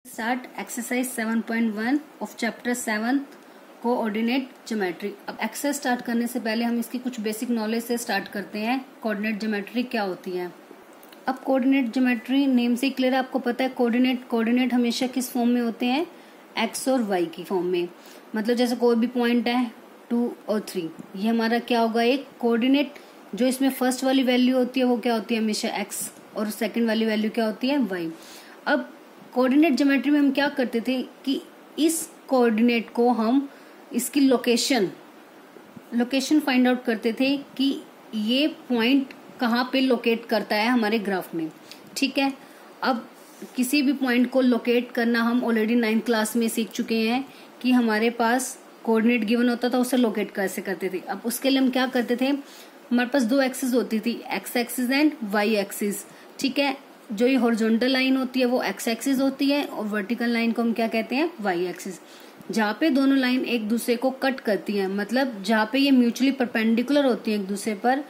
Start exercise 7.1 of chapter 7 coordinate geometry. अब exercise start करने से पहले हम इसकी कुछ बेसिक नॉलेज से स्टार्ट करते हैं। कोऑर्डिनेट ज्योमेट्री क्या होती है। अब कोऑर्डिनेट ज्योमेट्री नेम से क्लियर है, आपको पता है कोऑर्डिनेट हमेशा किस फॉर्म में होते हैं, एक्स और वाई की फॉर्म में। मतलब जैसे कोई भी पॉइंट है 2 और 3, ये हमारा क्या होगा, एक कोऑर्डिनेट। जो इसमें फर्स्ट वाली वैल्यू होती है वो क्या होती है, हमेशा एक्स, और सेकेंड वाली वैल्यू क्या होती है, वाई। अब कोऑर्डिनेट ज्योमेट्री में हम क्या करते थे कि इस कोऑर्डिनेट को हम इसकी लोकेशन फाइंड आउट करते थे कि ये पॉइंट कहाँ पे लोकेट करता है हमारे ग्राफ में। ठीक है, अब किसी भी पॉइंट को लोकेट करना हम ऑलरेडी 9th क्लास में सीख चुके हैं कि हमारे पास कोऑर्डिनेट गिवन होता था, उसे लोकेट कैसे करते थे। अब उसके लिए हम क्या करते थे, हमारे पास दो एक्सिस होती थी, x axis and y axis. ठीक है, जो ये हॉरिजॉन्टल लाइन होती है वो एक्स एक्सिस होती है और वर्टिकल लाइन को हम क्या कहते हैं, वाई एक्सिस। जहाँ पे दोनों लाइन एक दूसरे को कट करती है, मतलब जहाँ पे ये म्यूचुअली परपेंडिकुलर होती है एक दूसरे पर,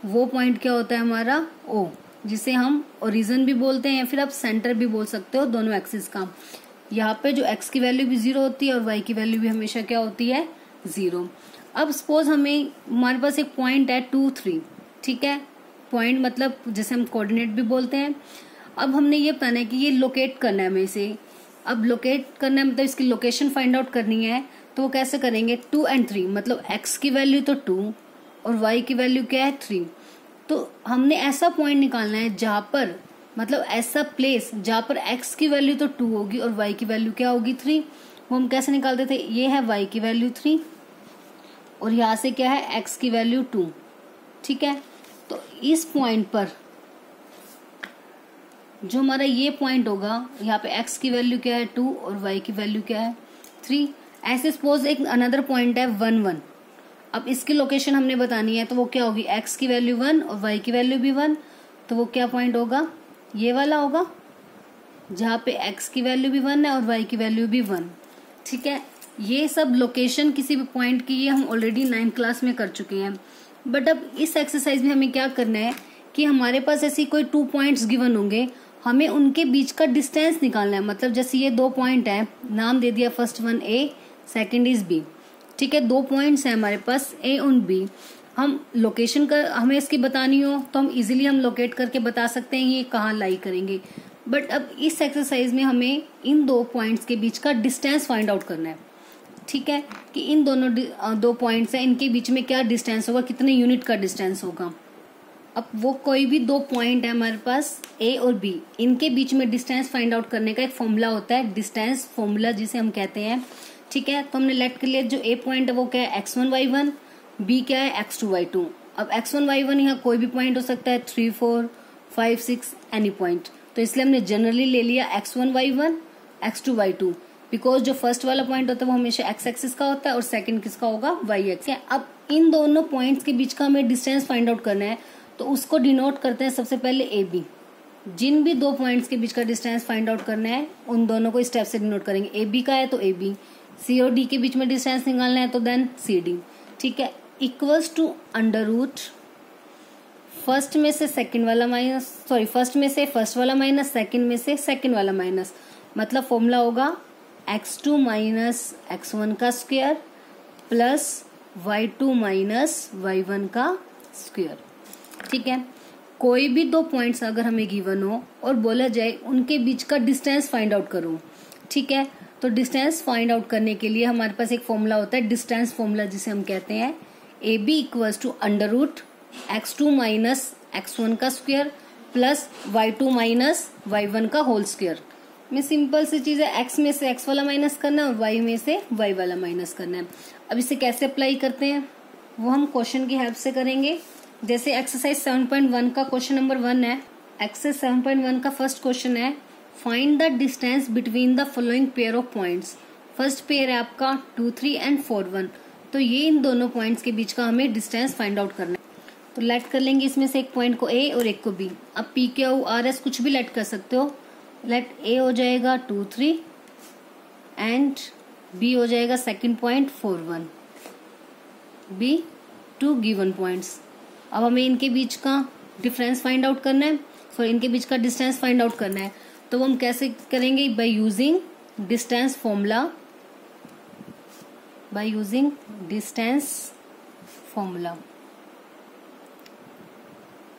वो पॉइंट क्या होता है हमारा, ओ, जिसे हम ओरिजिन भी बोलते हैं या फिर आप सेंटर भी बोल सकते हो दोनों एक्सिस का। यहाँ पे जो एक्स की वैल्यू भी 0 होती है और वाई की वैल्यू भी हमेशा क्या होती है, 0। अब सपोज हमारे पास एक पॉइंट है 2, 3। ठीक है, पॉइंट मतलब जैसे हम कोऑर्डिनेट भी बोलते हैं। अब हमने ये बताना है कि ये लोकेट करना है हमें से। अब लोकेट करना है मतलब इसकी लोकेशन फाइंड आउट करनी है, तो वो कैसे करेंगे, 2 और 3, मतलब x की वैल्यू तो 2 और y की वैल्यू क्या है, 3। तो हमने ऐसा पॉइंट निकालना है जहां पर, मतलब ऐसा प्लेस जहां पर x की वैल्यू तो 2 होगी और y की वैल्यू क्या होगी, 3। वो हम कैसे निकालते थे, ये है y की वैल्यू 3 और यहाँ से क्या है, x की वैल्यू 2। ठीक है, तो इस पॉइंट पर जो हमारा ये पॉइंट होगा, यहाँ पे x की वैल्यू क्या है 2 और y की वैल्यू क्या है 3। ऐसे सपोज एक अनदर पॉइंट है 1, 1। अब इसकी लोकेशन हमने बतानी है, तो वो क्या होगी, x की वैल्यू 1 और y की वैल्यू भी 1। तो वो क्या पॉइंट होगा, ये वाला होगा, जहाँ पे x की वैल्यू भी 1 है और y की वैल्यू भी 1। ठीक है, ये सब लोकेशन किसी भी पॉइंट की ये हम ऑलरेडी 9th क्लास में कर चुके हैं। बट अब इस एक्सरसाइज में हमें क्या करना है कि हमारे पास ऐसी कोई 2 पॉइंट्स गिवन होंगे, हमें उनके बीच का डिस्टेंस निकालना है। मतलब जैसे ये 2 पॉइंट है, नाम दे दिया, first one A, second is B. ठीक है, 2 पॉइंट्स हैं हमारे पास ए और बी। हम लोकेशन का हमें इसकी बतानी हो तो हम इजीली हम लोकेट करके बता सकते हैं ये कहाँ लाई करेंगे। बट अब इस एक्सरसाइज में हमें इन 2 पॉइंट्स के बीच का डिस्टेंस फाइंड आउट करना है। ठीक है, कि इन दोनों 2 पॉइंट्स हैं, इनके बीच में क्या डिस्टेंस होगा, कितने यूनिट का डिस्टेंस होगा। अब वो कोई भी 2 पॉइंट है हमारे पास ए और बी, इनके बीच में डिस्टेंस फाइंड आउट करने का एक फॉर्मूला होता है, डिस्टेंस फॉर्मूला जिसे हम कहते हैं। ठीक है, तो हमने लेट कर लिया, जो ए पॉइंट है वो क्या है, x1 y1, बी क्या है, x2 y2। अब x1 y1 यहाँ कोई भी पॉइंट हो सकता है, 3, 4, 5, 6 एनी पॉइंट। तो इसलिए हमने जनरली ले लिया x1 y1, x2 y2, because जो फर्स्ट वाला पॉइंट होता है वो हमेशा x एक्सिस का होता है और सेकंड किसका होगा, y एक्सिस। अब इन दोनों पॉइंट्स के बीच का हमें डिस्टेंस फाइंड आउट करना है, तो उसको डिनोट करते हैं सबसे पहले ए बी। जिन भी 2 पॉइंट्स के बीच का डिस्टेंस फाइंड आउट करना है उन दोनों को स्टेप से डिनोट करेंगे। ए बी का है तो ए बी, सी और डी के बीच में डिस्टेंस निकालना है तो देन सी डी। ठीक है, equals to under root first में से सेकंड वाला माइनस, सॉरी फर्स्ट में से फर्स्ट वाला माइनस, सेकंड में से सेकंड वाला माइनस। मतलब फॉर्मूला होगा x2 माइनस x1 का square plus y2 minus y1 का स्क्वायर। ठीक है, कोई भी 2 पॉइंट्स अगर हमें गिवन हो और बोला जाए उनके बीच का डिस्टेंस फाइंड आउट करो। ठीक है, तो डिस्टेंस फाइंड आउट करने के लिए हमारे पास एक फॉर्मूला होता है, डिस्टेंस फॉर्मूला, जिसे हम कहते हैं A B equals to under root x2 minus x1 का square plus y2 minus y1 का होल स्क्वायर। में सिंपल सी चीज है, x में से x वाला माइनस करना है और y में से y वाला माइनस करना है। अब इसे कैसे अप्लाई करते हैं वो हम क्वेश्चन की हेल्प से करेंगे। जैसे एक्सरसाइज 7.1 का क्वेश्चन नंबर 1 है। एक्सरसाइज 7.1 का फर्स्ट क्वेश्चन है, find the distance between the following pair of points. First pair है आपका 2, 3 एंड 4, 1। तो ये इन दोनों पॉइंट्स के बीच का हमें डिस्टेंस फाइंड आउट करना है। तो लेट कर लेंगे इसमें से एक पॉइंट को ए और एक को बी। अब पी क्यू आर एस कुछ भी लेट कर सकते हो। लेट ए हो जाएगा 2, 3 एंड बी हो जाएगा second point 4, 1, B 2 given points. अब हमें इनके बीच का डिफरेंस फाइंड आउट करना है, सॉरी इनके बीच का डिस्टेंस फाइंड आउट करना है। तो हम कैसे करेंगे, by using distance formula, by using distance formula.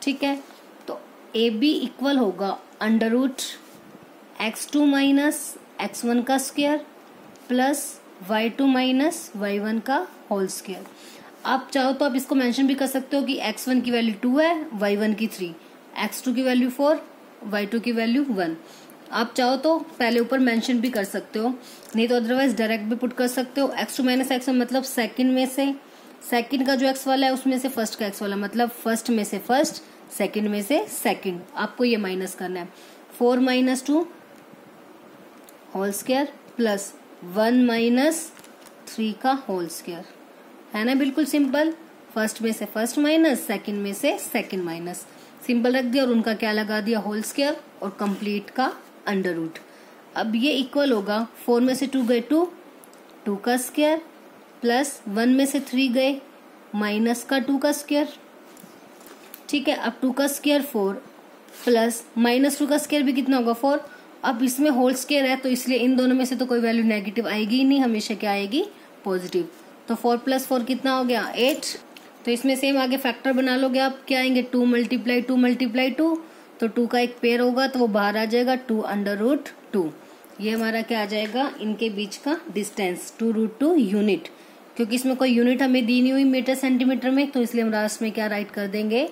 ठीक है, तो ए बी इक्वल होगा under root x2 minus x1 का square plus y2 minus y1 का होल स्क्वायर। आप चाहो तो आप इसको मेंशन भी कर सकते हो कि x1 की वैल्यू 2 है, y1 की 3, x2 की वैल्यू 4, y2 की वैल्यू 1। आप चाहो तो पहले ऊपर मेंशन भी कर सकते हो, नहीं तो अदरवाइज डायरेक्ट भी पुट कर सकते हो। x2 माइनस x1 मतलब सेकंड में से सेकंड का जो x वाला है उसमें से फर्स्ट का x वाला, मतलब फर्स्ट में से फर्स्ट, सेकंड में से सेकंड, आपको ये माइनस करना है। 4 minus 2 whole square plus 1 minus 3 का होल स्क्वायर, है ना, बिल्कुल सिंपल। फर्स्ट में से फर्स्ट माइनस, सेकंड में से सेकंड माइनस, सिंपल रख दिया और उनका क्या लगा दिया, होल स्क्वायर और कंप्लीट का अंडर रूट। अब ये इक्वल होगा 4 में से 2 गए 2, 2 का स्क्वायर प्लस 1 में से 3 गए माइनस का 2 का स्क्वायर। ठीक है, अब 2 का स्क्वायर 4 प्लस माइनस 2 का स्क्वायर भी कितना होगा 4। अब इसमें होल स्क्वायर है तो इसलिए इन दोनों में से तो कोई वैल्यू नेगेटिव आएगी ही नहीं, हमेशा क्या आएगी, पॉजिटिव। तो 4 प्लस 4 कितना हो गया 8। तो इसमें सेम आगे फैक्टर बना लोगे आप, क्या आएंगे 2 मल्टीप्लाई 2 मल्टीप्लाई 2, तो 2 का एक पेयर होगा तो वो बाहर आ जाएगा 2 अंडर रूट 2। ये हमारा क्या आ जाएगा, इनके बीच का डिस्टेंस 2 रूट 2 यूनिट। क्योंकि इसमें कोई यूनिट हमें दी नहीं हुई मीटर सेंटीमीटर में, तो इसलिए हम लास्ट में क्या राइट कर देंगे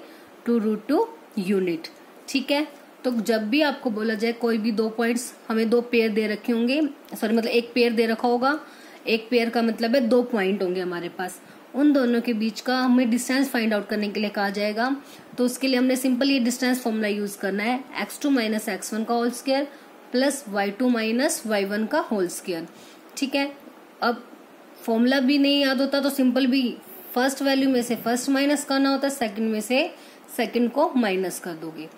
2 रूट 2 यूनिट। ठीक है, तो जब भी आपको बोला जाए कोई भी दो पॉइंट्स, हमें दो पेयर दे रखे होंगे, सॉरी मतलब एक पेयर दे रखा होगा, एक पेयर का मतलब है 2 पॉइंट होंगे हमारे पास, उन दोनों के बीच का हमें डिस्टेंस फाइंड आउट करने के लिए कहा जाएगा। तो उसके लिए हमने सिंपल ये डिस्टेंस फॉर्मूला यूज करना है, x2 माइनस x1 का whole square plus y2 minus y1 का होल स्क्वायर। ठीक है, अब फॉर्मूला भी नहीं याद होता तो सिंपल भी फर्स्ट वैल्यू में से फर्स्ट माइनस करना होता है, सेकंड में से सेकंड को माइनस कर दोगे,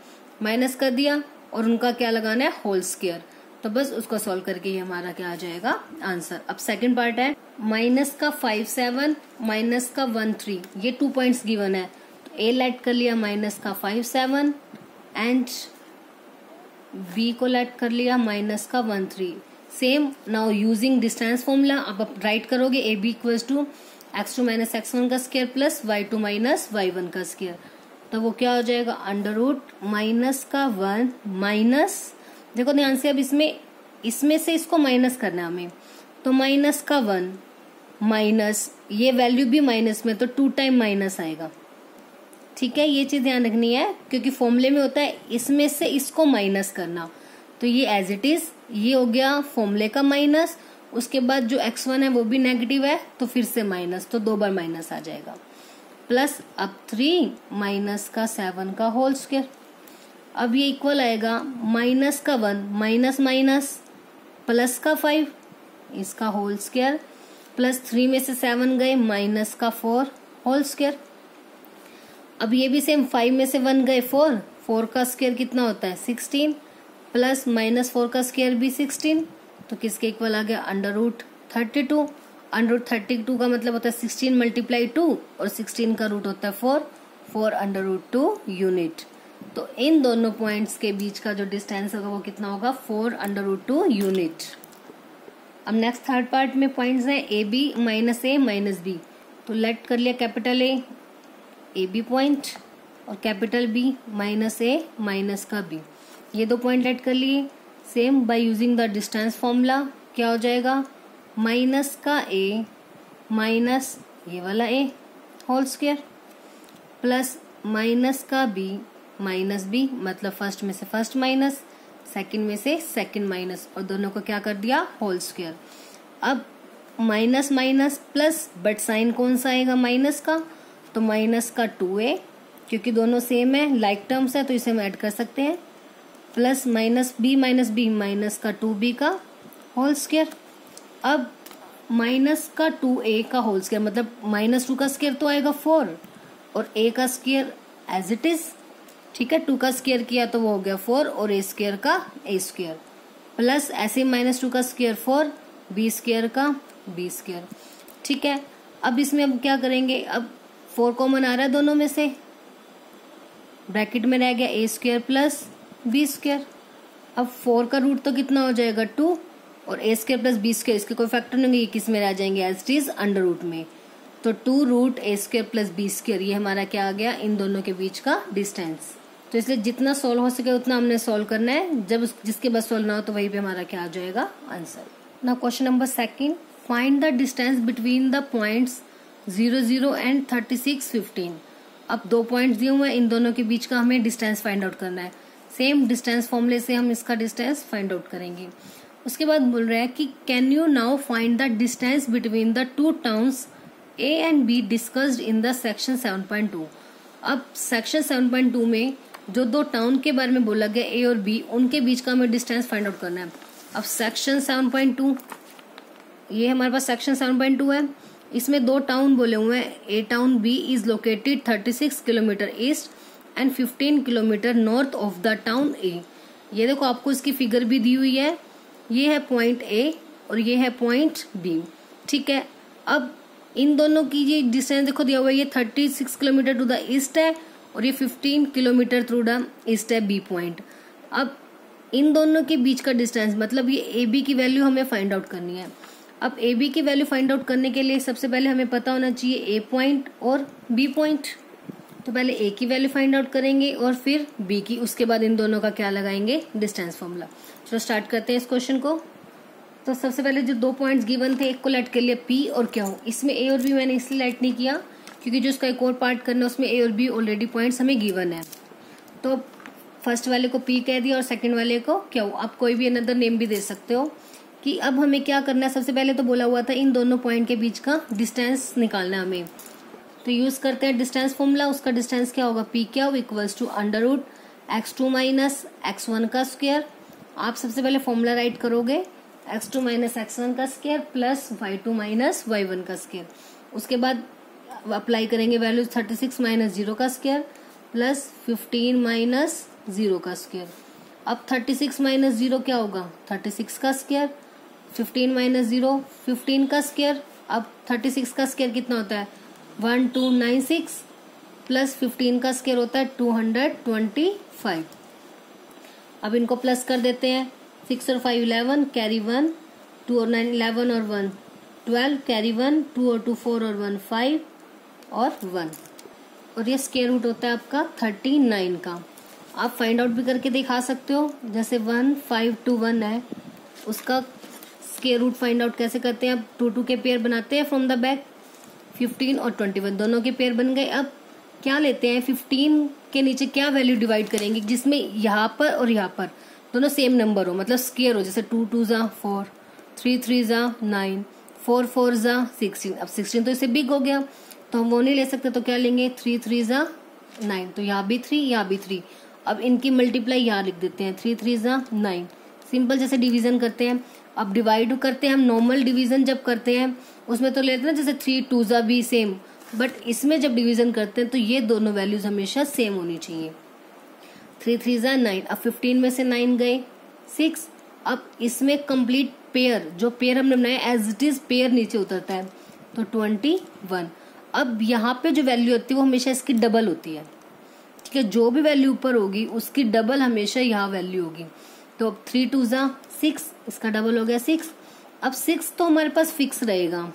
माइनस कर दिया और उनका क्या लगाना है, होल स्क्वायर। तो बस उसको सॉल्व करके ये हमारा क्या आ जाएगा आंसर। अब सेकंड पार्ट है, माइनस का 5 7 माइनस का 1 3, ये 2 पॉइंट्स गिवन है, तो ए लेट कर लिया माइनस का 5 7 एंड बी को लेट कर लिया माइनस का 1 3। Same now using distance formula अब राइट करोगे, A B equals to x2 minus x1 का square plus y2 minus y1 का स्क्वायर। तो वो क्या हो जाएगा अंडर रूट माइनस का 1 माइनस, देखो ध्यान से, अब इसमें से इसको माइनस करना है हमें, तो माइनस का 1 माइनस ये वैल्यू भी माइनस में, तो 2 टाइम माइनस आएगा। ठीक है, ये चीज ध्यान रखनी है क्योंकि फॉर्मूले में होता है इसमें से इसको माइनस करना, तो ये एज इट इज ये हो गया फॉर्मूले का माइनस। उसके बाद जो x1 है वो भी नेगेटिव है तो फिर से माइनस, तो 2 बार माइनस आ जाएगा, प्लस अब 3 माइनस का 7 का होल स्क्वायर। अब ये इक्वल आएगा माइनस का 1 माइनस माइनस प्लस का 5 इसका होल स्क्वायर प्लस 3 में से 7 गए माइनस का 4 होल स्क्वायर। अब ये भी सेम 5 में से 1 गए 4, 4 का स्क्वायर कितना होता है 16 प्लस माइनस 4 का स्क्वायर भी 16, तो किसके इक्वल आ गया अंडर रूट 32। अंडर रूट 32 का मतलब होता है 16 मल्टीप्लाई 2 और 16 का रूट होता है 4, 4 अंडर रूट 2 यूनिट। तो इन दोनों पॉइंट्स के बीच का जो डिस्टेंस होगा वो कितना होगा 4 अंडर रूट 2 यूनिट। अब नेक्स्ट थर्ड पार्ट में पॉइंट्स हैं A B minus A minus B, तो लेट कर लिया कैपिटल ए बी पॉइंट और capital B minus A minus का बी, ये 2 पॉइंट लेट कर लिए। Same by using the distance formula क्या हो जाएगा माइनस का ए माइनस ये वाला A whole square plus minus का बी माइनस बी, मतलब फर्स्ट में से फर्स्ट माइनस सेकंड में से सेकंड माइनस, और दोनों को क्या कर दिया होल स्क्वायर। अब minus minus plus, but sign कौन सा आएगा माइनस का, तो माइनस का 2a, क्योंकि दोनों सेम है लाइक टर्म्स है तो इसे हम ऐड कर सकते हैं, प्लस माइनस बी माइनस का 2b का होल स्क्वायर। अब माइनस का 2a का होल स्क्वायर, मतलब माइनस 2 का स्क्वायर तो आएगा 4 और a का स्क्वायर एज इट इज। ठीक है, 2 का स्क्वायर किया तो वो हो गया 4 और a स्क्वायर का a स्क्वायर, प्लस ऐसे माइनस 2 का स्क्वायर 4, b स्क्वायर का b स्क्वायर। ठीक है, अब इसमें अब क्या करेंगे, अब 4 कॉमन आ रहा है दोनों में से, ब्रैकेट में रह गया a square plus b square, अब 4 का रूट तो कितना हो जाएगा 2 और ए स्क्वायर प्लस बी स्क्वायर, इसके कोई फैक्टर नहीं होंगे, ये किस में रह जाएंगे as it is under root में। तो 2 root A square plus B square, ये हमारा क्या आ गया, इन दोनों के बीच का डिस्टेंस। तो इसलिए जितना सोल्व हो सके उतना हमने सोल्व करना है, जब जिसके बाद सोल्व ना हो तो वहीं पे हमारा क्या आ जाएगा answer. Now question number 2, find the distance between the points 0 0 and 36 15। अब 2 पॉइंट्स दिए हुए हैं, इन दोनों के बीच का हमें डिस्टेंस फाइंड आउट करना है। सेम डिस्टेंस फॉर्मूले से हम इसका डिस्टेंस फाइंड आउट करेंगे। उसके बाद बोल रहा है कि can you now find the distance between the 2 towns A and be discussed in the section 7.2। अब सेक्शन 7.2 में जो 2 टाउन के बारे में बोला गया ए और बी, उनके बीच का हमें डिस्टेंस फाइंड आउट करना है। अब सेक्शन 7.2, ये हमारे पास सेक्शन 7.2 है, इसमें 2 टाउन बोले हुए हैं। A town B is located 36 kilometre east and 15 kilometre north of the town A. ये देखो आपको इसकी फिगर भी दी हुई है, ये है पॉइंट ए और ये है पॉइंट बी, ठीक है। अब इन दोनों की ये डिस्टेंस देखो दिया हुआ है, ये 36 किलोमीटर टू द ईस्ट है और ये 15 किलोमीटर थ्रू द ईस्ट है बी पॉइंट। अब इन दोनों के बीच का डिस्टेंस मतलब ये ए बी की वैल्यू हमें फाइंड आउट करनी है। अब ए बी की वैल्यू फाइंड आउट करने के लिए सबसे पहले हमें पता होना चाहिए ए पॉइंट और बी पॉइंट। तो पहले ए की वैल्यू फाइंड आउट करेंगे और फिर बी की, उसके बाद इन दोनों का क्या लगाएंगे, डिस्टेंस फॉर्मूला। चलो स्टार्ट करते हैं इस क्वेश्चन को। तो सबसे पहले जो 2 पॉइंट्स गिवन थे, एक को लेट कर लिया पी और क्यू। इसमें ए और बी मैंने इसलिए लेट नहीं किया क्योंकि जो उसका एक और पार्ट करना है उसमें ए और बी ऑलरेडी पॉइंट्स हमें गिवन है। तो फर्स्ट वाले को पी कह दिया और सेकंड वाले को क्यू। आप कोई भी अनदर नेम भी दे सकते हो। कि अब हमें क्या करना है, सबसे पहले तो बोला हुआ था इन दोनों पॉइंट के बीच का डिस्टेंस निकालना है हमें। तो यूज करते हैं डिस्टेंस फॉर्मूला। उसका डिस्टेंस क्या होगा, P Q equals to under root x2 minus x1 का स्क्वायर। आप सबसे पहले फॉर्मूला राइट करोगे, x2 माइनस x1 का square plus y2 minus y1 का स्क्वायर। उसके बाद अप्लाई करेंगे वैल्यू 36 माइनस 0 का स्क्वायर प्लस 15 माइनस 0 का स्क्वायर। अब 36 माइनस 0 क्या होगा, 36 का स्क्वायर, 15 माइनस 0 15 का स्क्वायर। अब 36 का स्क्वायर कितना होता है 1296 प्लस 15 का स्क्वायर होता है 225। अब इनको प्लस कर देते हैं, 6 और 5 11 कैरी 1, 2 और 9 11 और 1 12 कैरी 1, 2 और 2 4 और 1 5 और 1। और ये स्क्वायर रूट होता है आपका 39 का। आप फाइंड आउट भी करके दिखा सकते हो, जैसे 1 5 2 1 है, उसका स्क्वायर रूट फाइंड आउट कैसे करते हैं, अब 2 2 के पेयर बनाते हैं फ्रॉम द बैक। 15 और 21 दोनों के पेयर बन गए। अब क्या लेते हैं, 15 के नीचे क्या वैल्यू डिवाइड करेंगे जिसमें यहाँ पर और यहाँ पर दोनों सेम नंबर हो, मतलब स्क्वायर हो। जैसे 2 2 जा 4, 3 3 जा 9, 4 4 जा 16। अब 16 तो इससे बिग हो गया तो हम वो नहीं ले सकते, तो क्या लेंगे 3 3 जा 9, तो यहाँ भी 3 यहाँ भी 3। अब इनकी मल्टीप्लाई यहाँ लिख देते हैं, 3 3 जा 9। सिंपल जैसे डिवीजन करते हैं। अब डिवाइड करते हैं हम, नॉर्मल डिवीजन जब करते हैं उसमें तो लेते हैं ना, जैसे 3 2 जा भी सेम, बट इसमें जब डिवीजन करते हैं तो ये दोनों वैल्यूज हमेशा सेम होनी चाहिए। 3 3 जा 9, अब 15 में से 9 गए 6। अब इसमें कंप्लीट पेयर, जो पेयर हमने बनाया एज इट इज पेयर नीचे उतरता है, तो 21। अब यहाँ पे जो वैल्यू होती है वो हमेशा इसकी डबल होती है, ठीक है। जो भी वैल्यू ऊपर होगी उसकी डबल हमेशा यहाँ वैल्यू होगी। तो अब 3 2 जा 6, इसका डबल हो गया 6। अब 6 तो हमारे पास फिक्स रहेगा,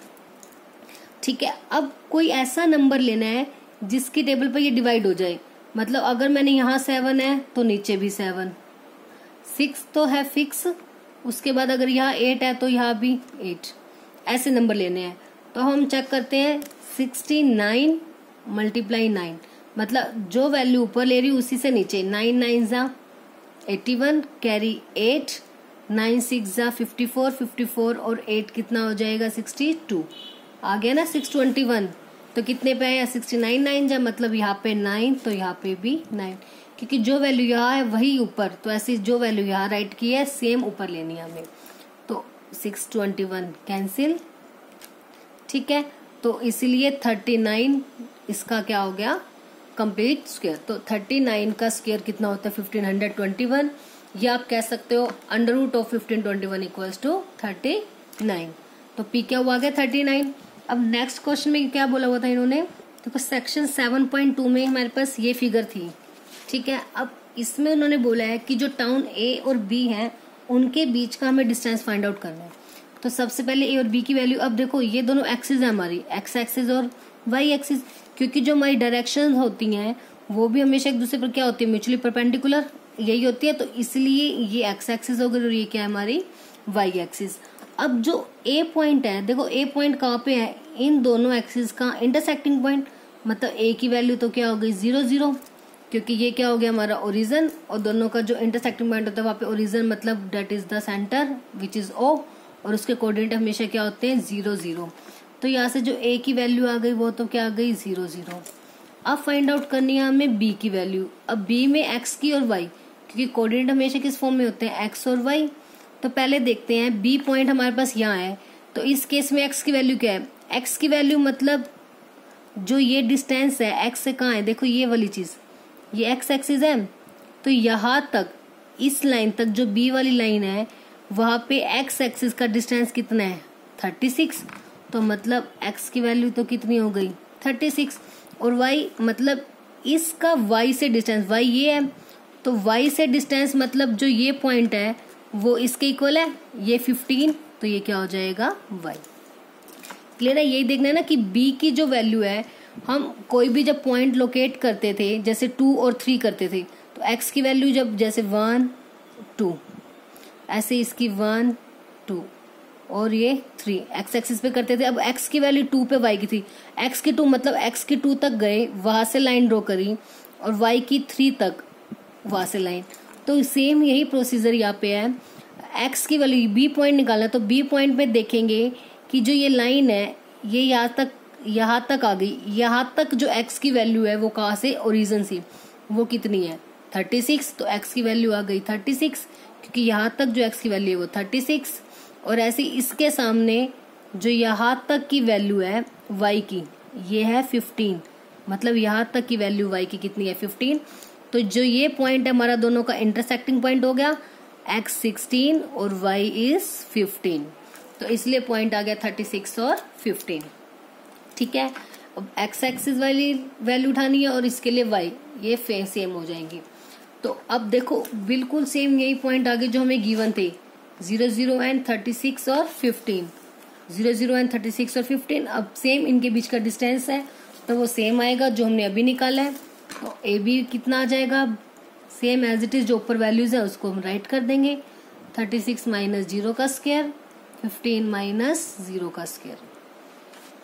ठीक है। अब कोई ऐसा नंबर लेना है जिसकी टेबल पर ये डिवाइड हो जाए, मतलब अगर मैंने यहाँ 7 है तो नीचे भी 7, 6 तो है फिक्स। उसके बाद अगर यहाँ 8 है तो यहाँ भी 8, ऐसे नंबर लेने हैं। तो हम चेक करते हैं 69 मल्टीप्लाई 9, मतलब जो वैल्यू ऊपर ले रही उसी से नीचे 9 9 जा 81 कैरी 8, 9 6 जा 54 54 और 8 कितना हो जाएगा 62। आ गया ना 621। तो कितने पे आया 69 9 जा, मतलब यहाँ पे 9 तो यहाँ पे भी 9, क्योंकि जो वैल्यू यहाँ है वही ऊपर, तो ऐसी जो वैल्यू यहाँ राइट की है सेम ऊपर लेनी है हमें। तो 621 कैंसिल, ठीक है। तो इसीलिए 39 इसका क्या हो गया कंप्लीट स्क्वायर। तो 39 का स्क्वायर कितना होता है 1521, या आप कह सकते हो under root of 1521 equals to 39। तो पी क्या हुआ गया 39। अब नेक्स्ट क्वेश्चन में क्या बोला हुआ था इन्होंने, देखो सेक्शन 7.2 में हमारे पास ये फिगर थी, ठीक है। अब इसमें उन्होंने बोला है कि जो टाउन ए और बी है उनके बीच का हमें डिस्टेंस फाइंड आउट करना है। तो सबसे पहले ए और बी की वैल्यू, अब देखो ये दोनों एक्सिस है हमारी, एक्स एक्सिस और वाई एक्सिस, क्योंकि जो हमारी डायरेक्शन होती हैं वो भी हमेशा एक दूसरे पर क्या होती है, म्यूचुअली परपेंडिकुलर यही होती है। तो इसलिए ये एक्स एक्सिस हो गई और ये क्या है हमारी वाई एक्सिस। अब जो ए पॉइंट है, देखो ए पॉइंट कहाँ पे है, इन दोनों एक्सिस का इंटरसेक्टिंग पॉइंट, मतलब ए की वैल्यू तो क्या हो गई 0 0, क्योंकि ये क्या हो गया हमारा ओरिजिन, और दोनों का जो इंटरसेक्टिंग पॉइंट होता है वहाँ पे ओरिजिन मतलब that is the centre which is O, और उसके कोऑर्डिनेट हमेशा क्या होते हैं 0 0। तो यहाँ से जो ए की वैल्यू आ गई वो तो क्या आ गई 0 0। अब फाइंड आउट करनी है हमें बी की वैल्यू। अब बी में एक्स की और वाई, क्योंकि कोऑर्डिनेट हमेशा किस फॉर्म में होते हैं, एक्स और वाई। तो पहले देखते हैं बी पॉइंट हमारे पास यहाँ है, तो इस केस में एक्स की वैल्यू क्या है, एक्स की वैल्यू मतलब जो ये डिस्टेंस है एक्स से कहाँ है, देखो ये वाली चीज, ये एक्स एक्सिस है, तो यहाँ तक इस लाइन तक जो बी वाली लाइन है वहां पे एक्स एक्सिस का डिस्टेंस कितना है 36। तो मतलब एक्स की वैल्यू तो कितनी हो गई 36, और वाई मतलब इसका वाई से डिस्टेंस, वाई ये है तो वाई से डिस्टेंस मतलब जो ये पॉइंट है वो इसके इक्वल है, ये 15, तो ये क्या हो जाएगा वाई। क्लियर है, यही देखना है ना कि बी की जो वैल्यू है, हम कोई भी जब पॉइंट लोकेट करते थे जैसे 2 और 3 करते थे, तो एक्स की वैल्यू जब जैसे 1 2, ऐसे इसकी 1 2 और ये 3 एक्स एक्सिस पे करते थे। अब एक्स की वैल्यू 2 पे वाई की थी, एक्स की 2 मतलब एक्स की 2 तक गए, वहां से लाइन ड्रॉ करी, और वाई की 3 तक वहां से लाइन। तो सेम यही प्रोसीजर यहाँ पे है, एक्स की वैल्यू बी पॉइंट निकालना, तो बी पॉइंट पे देखेंगे कि जो ये लाइन है ये यहाँ तक आ गई, यहाँ तक जो एक्स की वैल्यू है वो कहाँ से, ओरिजिन से, वो कितनी है 36, तो एक्स की वैल्यू आ गई 36, क्योंकि यहाँ तक जो एक्स की वैल्यू है वो 36, और ऐसे इसके सामने जो यहाँ तक की वैल्यू है वाई की ये है 15, मतलब यहाँ तक की वैल्यू वाई की कितनी है 15। तो जो ये पॉइंट है हमारा दोनों का इंटरसेक्टिंग पॉइंट हो गया, एक्स 16 और वाई इज 15, तो इसलिए पॉइंट आ गया 36 और 15। ठीक है, अब एक्स एक्सिस वाली वैल्यू उठानी है और इसके लिए वाई, ये सेम हो जाएंगी। तो अब देखो बिल्कुल सेम यही पॉइंट आगे जो हमें गिवन थे 0 0 एंड 36 और 15, 0 0 एंड 36 और 15, अब सेम इनके बीच का डिस्टेंस है तो वो सेम आएगा जो हमने अभी निकाला है। तो ए बी कितना आ जाएगा, सेम एज इट इज, जो ऊपर वैल्यूज है उसको हम राइट कर देंगे, 36 माइनस 0 का स्क्वायर, 15 माइनस 0 का स्क्वायर।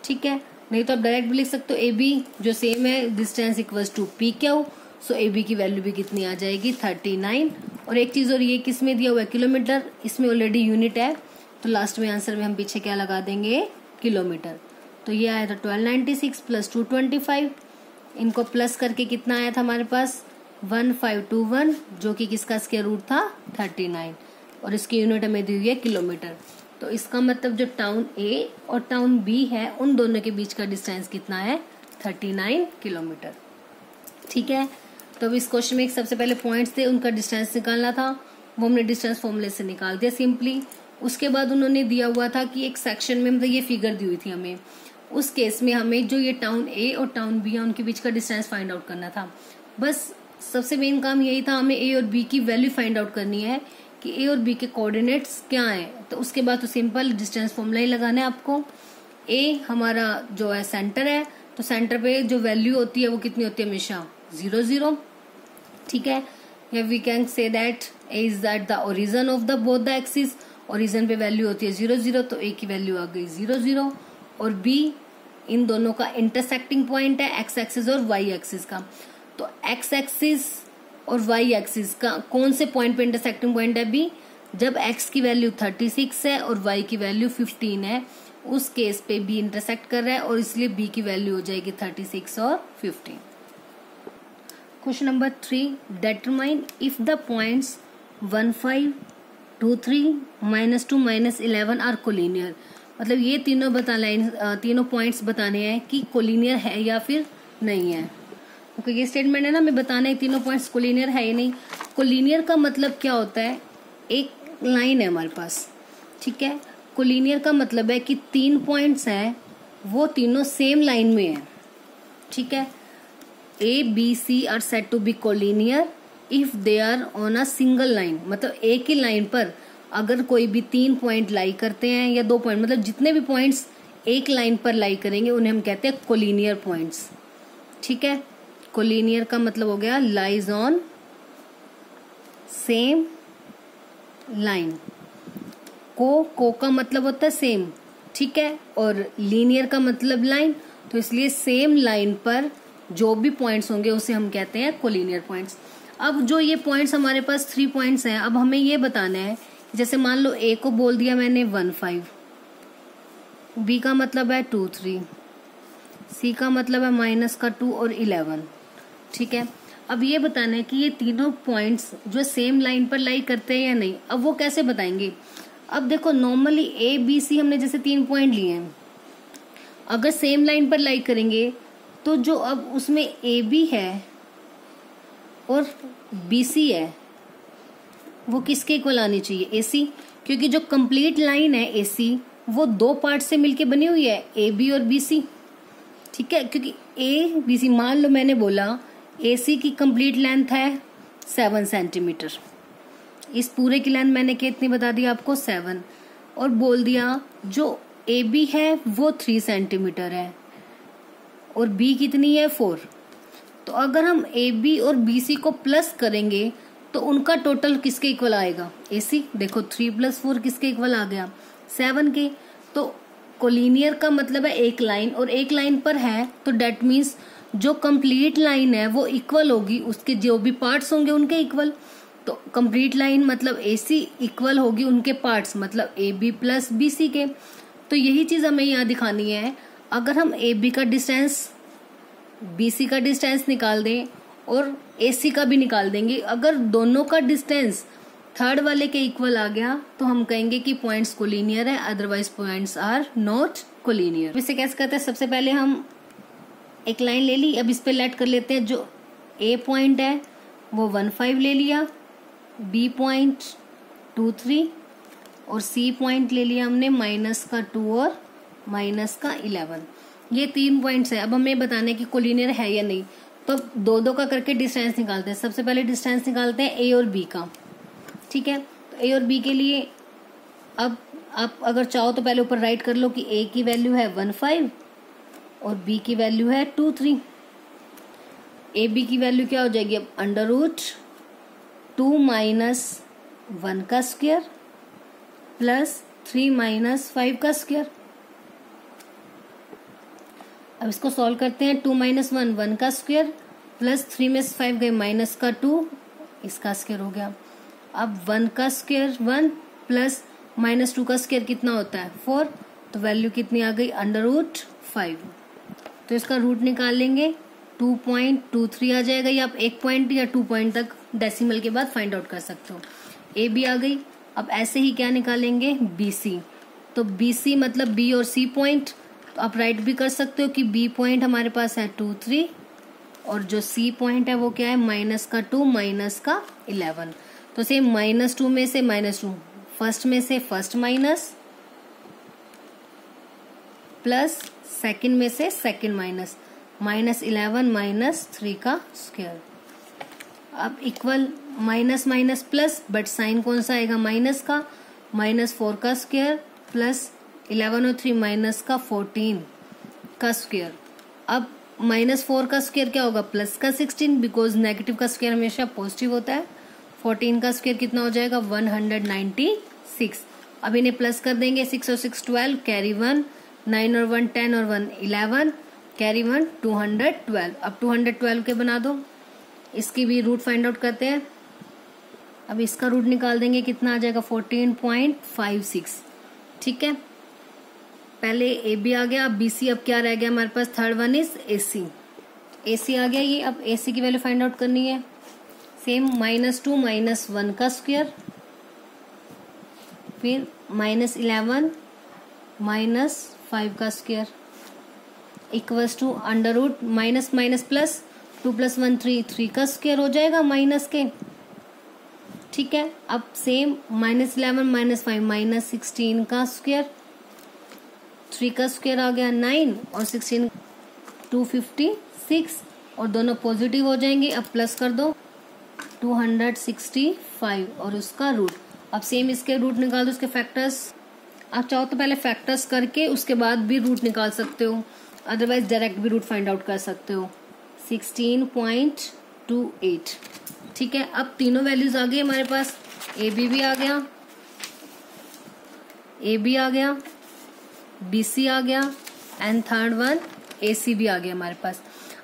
ठीक है, नहीं तो आप डायरेक्ट भी लिख सकते हो ए बी जो सेम है distance equals to P Q, so A B की वैल्यू भी कितनी आ जाएगी 39। और एक चीज और, ये किस में दिया हुआ है किलोमीटर, इसमें ऑलरेडी यूनिट है, तो लास्ट में आंसर में हम पीछे क्या लगा देंगे किलोमीटर। तो ये आया था 1296 प्लस 225, इनको प्लस करके कितना आया था हमारे पास 1521, जो कि किसका स्क्वायर रूट था 39, और इसकी यूनिट हमें दी हुई है किलोमीटर। तो इसका मतलब जो टाउन ए और टाउन बी है उन दोनों के बीच का डिस्टेंस कितना है 39 किलोमीटर। ठीक है, तो अब इस क्वेश्चन में सबसे पहले पॉइंट्स थे, उनका डिस्टेंस निकालना था, वो हमने डिस्टेंस फॉर्मूले से निकाल दिया सिंपली। उसके बाद उन्होंने दिया हुआ था कि एक सेक्शन में मतलब ये फिगर दी हुई थी हमें, उस केस में हमें जो ये टाउन ए और टाउन बी है उनके बीच का डिस्टेंस फाइंड आउट करना था। बस सबसे मेन काम यही था, हमें ए और बी की वैल्यू फाइंड आउट करनी है कि ए और बी के कोऑर्डिनेट्स क्या हैं। तो उसके बाद तो सिंपल डिस्टेंस फॉर्मूला ही लगाना है आपको। ए हमारा जो है सेंटर है, तो सेंटर पे जो वैल्यू होती है वो कितनी होती है हमेशा 0 0। ठीक है, या we can say that A is that the origin of the both the axis, origin पे वैल्यू होती है 0 0, तो ए की वैल्यू आ गई 0 0, और बी इन दोनों का इंटरसेक्टिंग पॉइंट है एक्स एक्सिस और वाई एक्सिस का। तो एक्स एक्सिस और वाई एक्सिस का कौन से पॉइंट पे इंटरसेक्टिंग पॉइंट है बी, जब एक्स की वैल्यू 36 है और वाई की वैल्यू 15 है, उस केस पे बी इंटरसेक्ट कर रहा है, और इसलिए बी की वैल्यू हो जाएगी 36 और 15। Question number 3, determine if the points 1 5 2 3 -2 -11 are collinear. मतलब ये तीनों पॉइंट्स बताने हैं कि कोलिनियर है या फिर नहीं है। ओके, ये स्टेटमेंट है ना, हमें बताना है तीनों पॉइंट्स कोलिनियर है या नहीं। कोलिनियर का मतलब क्या होता है, एक लाइन है हमारे पास, ठीक है। कोलिनियर का मतलब है कि 3 पॉइंट्स हैं वो तीनों सेम लाइन में है, ठीक है। A B C are said to be collinear if they are on a single line, मतलब एक ही लाइन पर अगर कोई भी 3 पॉइंट लाई करते हैं या 2 पॉइंट, मतलब जितने भी पॉइंट्स एक लाइन पर लाई करेंगे उन्हें हम कहते हैं कोलिनियर पॉइंट्स। ठीक है, कोलिनियर का मतलब हो गया लाइज ऑन सेम लाइन। को का मतलब होता है सेम, ठीक है, और लीनियर का मतलब लाइन, तो इसलिए सेम लाइन पर जो भी पॉइंट्स होंगे उसे हम कहते हैं कोलिनियर पॉइंट्स। अब जो ये पॉइंट्स हमारे पास 3 पॉइंट्स हैं, अब हमें ये बताना है, जैसे मान लो ए को बोल दिया मैंने 1 5, बी का मतलब है 2 3, सी का मतलब है -2 और 11। ठीक है, अब ये बताना है कि ये तीनों पॉइंट्स जो सेम लाइन पर लाई करते हैं या नहीं। अब वो कैसे बताएंगे? अब देखो नॉर्मली ए बी सी हमने जैसे 3 पॉइंट लिए हैं, अगर सेम लाइन पर लाई करेंगे तो जो अब उसमें ए बी है और बी सी है वो किसके इक्वल आनी चाहिए? ए सी, क्योंकि जो कंप्लीट लाइन है ए सी वो 2 पार्ट से मिलके बनी हुई है, ए बी और बी सी। ठीक है, क्योंकि ए बी सी, मान लो मैंने बोला ए सी की कंप्लीट लेंथ है 7 सेंटीमीटर, इस पूरे की लेंथ मैंने कितनी बता दी आपको 7, और बोल दिया जो ए बी है वो 3 सेंटीमीटर है और बी कितनी है 4। तो अगर हम ए बी और बी सी को प्लस करेंगे तो उनका टोटल किसके इक्वल आएगा? ए सी। देखो 3 + 4 किसके इक्वल आ गया? 7 के। तो कोलिनियर का मतलब है एक लाइन, और एक लाइन पर है तो डेट मीन्स जो कंप्लीट लाइन है वो इक्वल होगी, उसके जो भी पार्ट्स होंगे उनके इक्वल। तो कंप्लीट लाइन मतलब ए सी इक्वल होगी उनके पार्ट्स मतलब A B plus B C के। तो यही चीज हमें यहाँ दिखानी है। अगर हम ए बी का डिस्टेंस बी सी का डिस्टेंस निकाल दें और ए सी का भी निकाल देंगे, अगर दोनों का डिस्टेंस थर्ड वाले के इक्वल आ गया तो हम कहेंगे कि पॉइंट्स कोलिनियर है, otherwise points are not collinear. इसे कैसे करते हैं? सबसे पहले हम एक लाइन ले ली, अब इस पे लेट कर लेते हैं। जो ए पॉइंट है वो 1 5 ले लिया, बी पॉइंट 2 3 और सी पॉइंट ले लिया हमने -2 और -11। ये 3 पॉइंट्स है। अब हमें बताना है कि कोलिनियर है या नहीं, तो अब 2 का करके डिस्टेंस निकालते हैं। सबसे पहले डिस्टेंस निकालते हैं ए और बी का। ठीक है, तो ए और बी के लिए अब आप अगर चाहो तो पहले ऊपर राइट कर लो कि ए की वैल्यू है 1 5 और बी की वैल्यू है 2 3। ए बी की वैल्यू क्या हो जाएगी? अब √2 - 1 का स्क्वायर प्लस 3 - 5 का स्क्वायर। अब इसको सॉल्व करते हैं। 2 - 1 1 का स्क्वायर प्लस 3 में से 5 गए -2 इसका स्क्वायर हो गया। अब 1 का स्क्वायर 1 प्लस -2 का स्क्वायर कितना होता है 4, तो वैल्यू कितनी आ गई? √5। तो इसका रूट निकाल लेंगे 2.23 आ जाएगा, या आप 1 पॉइंट या 2 पॉइंट तक डेसिमल के बाद फाइंड आउट कर सकते हो। ए बी आ गई। अब ऐसे ही क्या निकालेंगे? B C. तो बी सी मतलब बी और सी पॉइंट, तो आप राइट भी कर सकते हो कि बी पॉइंट हमारे पास है 2 3 और जो सी पॉइंट है वो क्या है? -2 -11। तो सेम -2 में से -2, फर्स्ट में से फर्स्ट माइनस प्लस सेकंड में से सेकंड माइनस, -11 - 3 का स्क्वायर। अब equal minus plus, but sign कौन सा आएगा? माइनस का। -4 का स्क्वायर प्लस 11 और 3 -14 का स्क्वायर। अब -4 का स्क्वायर क्या होगा? प्लस का 16, बिकॉज नेगेटिव का स्क्वायर हमेशा पॉजिटिव होता है। 14 का स्क्वायर कितना हो जाएगा? 196। अब इन्हें प्लस कर देंगे, 6 और 6 12, कैरी 1, 9 और 1 10 और 1 11, कैरी 1 212। अब 212 के बना दो, इसकी भी रूट फाइंड आउट करते हैं। अब इसका रूट निकाल देंगे, कितना आ जाएगा? 14.56। ठीक है, पहले ए बी आ गया, अब बी सी। अब क्या रह गया हमारे पास? थर्ड वन इज ए सी। ए सी आ गया ये। अब ए सी की वैल्यू फाइंड आउट करनी है। सेम -2 - 1 का स्क्वायर, फिर -11 - 5 का square equals to under root minus plus 2 + 1 3, 3 का स्क्वायर हो जाएगा माइनस के। ठीक है, अब सेम -11 - 5 -16 का स्क्वायर, 3 का स्क्वायर आ गया 9 और 16 256 और दोनों पॉजिटिव हो जाएंगे। अब प्लस कर दो, 265 और उसका रूट। अब सेम इसके रूट निकाल दो, उसके फैक्टर्स। आप चाहो तो पहले फैक्टर्स करके उसके बाद भी रूट निकाल सकते हो, अदरवाइज डायरेक्ट भी रूट फाइंड आउट कर सकते हो। 16.28। ठीक है, अब तीनों वैल्यूज आ गई हमारे पास, ए बी भी आ गया, ए बी आ गया, बी सी आ गया एंड थर्ड वन ए सी भी आ गया हमारे पास।